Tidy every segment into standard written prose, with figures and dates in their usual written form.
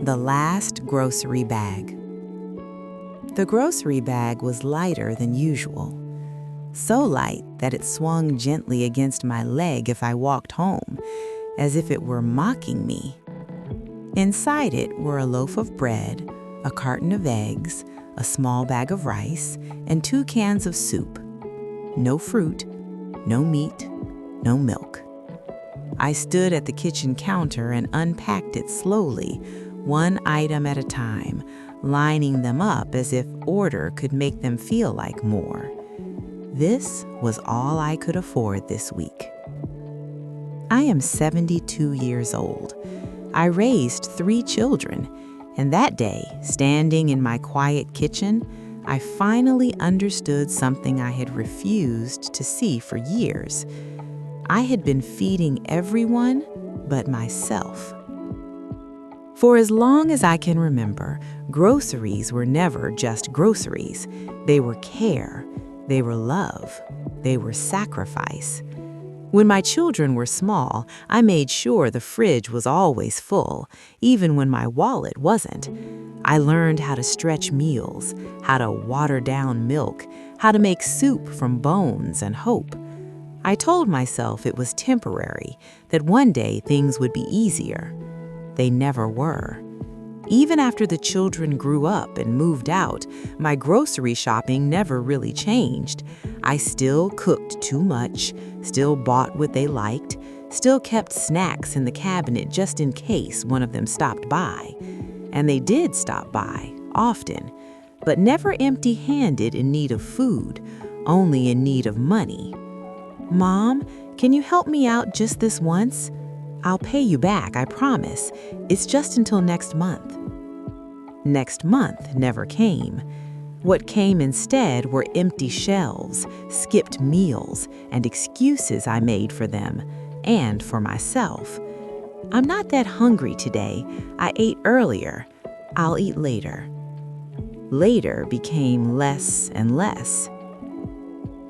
The last grocery bag. The grocery bag was lighter than usual, so light that it swung gently against my leg if I walked home, as if it were mocking me. Inside it were a loaf of bread, a carton of eggs, a small bag of rice, and 2 cans of soup. No fruit, no meat, no milk. I stood at the kitchen counter and unpacked it slowly, one item at a time, lining them up as if order could make them feel like more. This was all I could afford this week. I am 72 years old. I raised 3 children, and that day, standing in my quiet kitchen, I finally understood something I had refused to see for years. I had been feeding everyone but myself. For as long as I can remember, groceries were never just groceries. They were care, they were love, they were sacrifice. When my children were small, I made sure the fridge was always full, even when my wallet wasn't. I learned how to stretch meals, how to water down milk, how to make soup from bones and hope. I told myself it was temporary, that one day things would be easier. They never were. Even after the children grew up and moved out, my grocery shopping never really changed. I still cooked too much, still bought what they liked, still kept snacks in the cabinet just in case one of them stopped by. And they did stop by, often, but never empty-handed in need of food, only in need of money. "Mom, can you help me out just this once? I'll pay you back, I promise. It's just until next month." Next month never came. What came instead were empty shelves, skipped meals, and excuses I made for them, and for myself. "I'm not that hungry today. I ate earlier. I'll eat later." Later became less and less.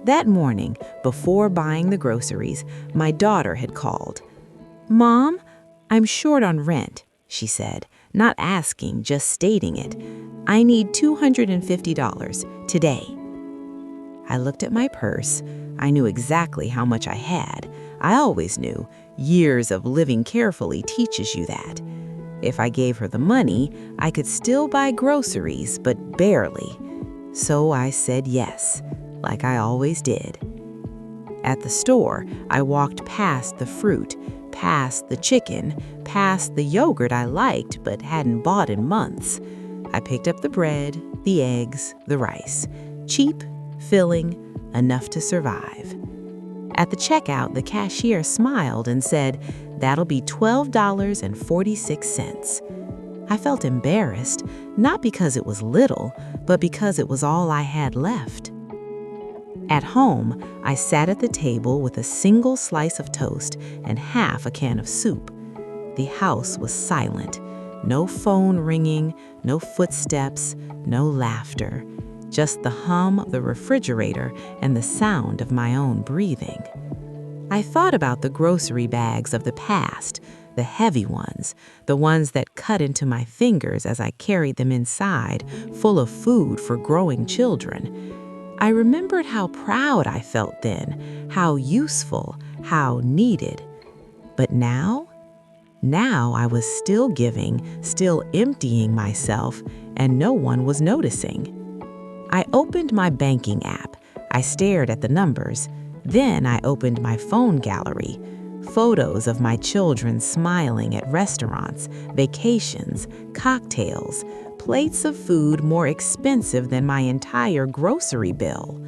That morning, before buying the groceries, my daughter had called. "Mom, I'm short on rent," she said, not asking, just stating it. "I need $250 today." I looked at my purse. I knew exactly how much I had. I always knew. Years of living carefully teaches you that. If I gave her the money, I could still buy groceries, but barely. So I said yes, like I always did. At the store, I walked past the fruit, past the chicken, past the yogurt I liked but hadn't bought in months. I picked up the bread, the eggs, the rice. Cheap, filling, enough to survive. At the checkout, the cashier smiled and said, "That'll be $12.46. I felt embarrassed, not because it was little, but because it was all I had left. At home, I sat at the table with a single slice of toast and half a can of soup. The house was silent. No phone ringing, no footsteps, no laughter. Just the hum of the refrigerator and the sound of my own breathing. I thought about the grocery bags of the past, the heavy ones, the ones that cut into my fingers as I carried them inside, full of food for growing children. I remembered how proud I felt then, how useful, how needed. But now I was still giving, still emptying myself, and no one was noticing. I opened my banking app. I stared at the numbers. Then I opened my phone gallery. Photos of my children smiling at restaurants, vacations, cocktails, plates of food more expensive than my entire grocery bill.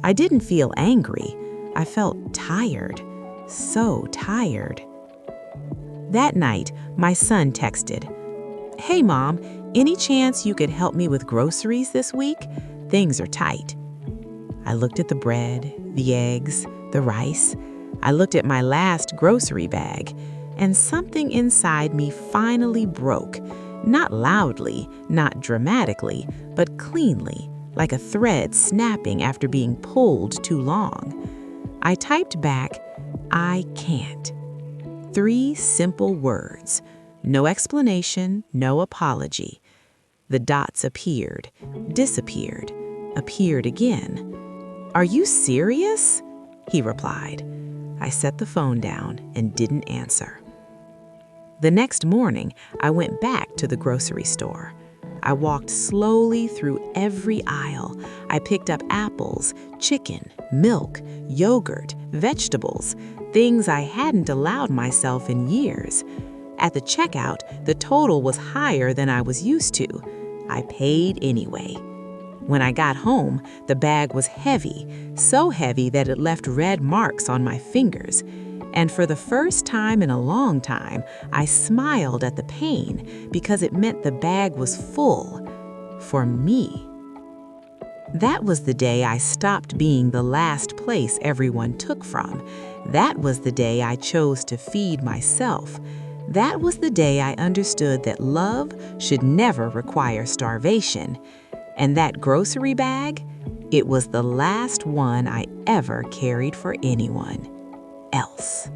I didn't feel angry. I felt tired. So tired. That night, my son texted, "Hey, Mom, any chance you could help me with groceries this week? Things are tight." I looked at the bread, the eggs, the rice. I looked at my last grocery bag, and something inside me finally broke. Not loudly, not dramatically, but cleanly, like a thread snapping after being pulled too long. I typed back, "I can't." 3 simple words, No explanation, no apology. The dots appeared, disappeared, appeared again. "Are you serious?" he replied. I set the phone down and didn't answer. The next morning, I went back to the grocery store. I walked slowly through every aisle. I picked up apples, chicken, milk, yogurt, vegetables, things I hadn't allowed myself in years. At the checkout, the total was higher than I was used to. I paid anyway. When I got home, the bag was heavy, so heavy that it left red marks on my fingers. And for the first time in a long time, I smiled at the pain because it meant the bag was full for me. That was the day I stopped being the last place everyone took from. That was the day I chose to feed myself. That was the day I understood that love should never require starvation. And that grocery bag, it was the last one I ever carried for anyone else.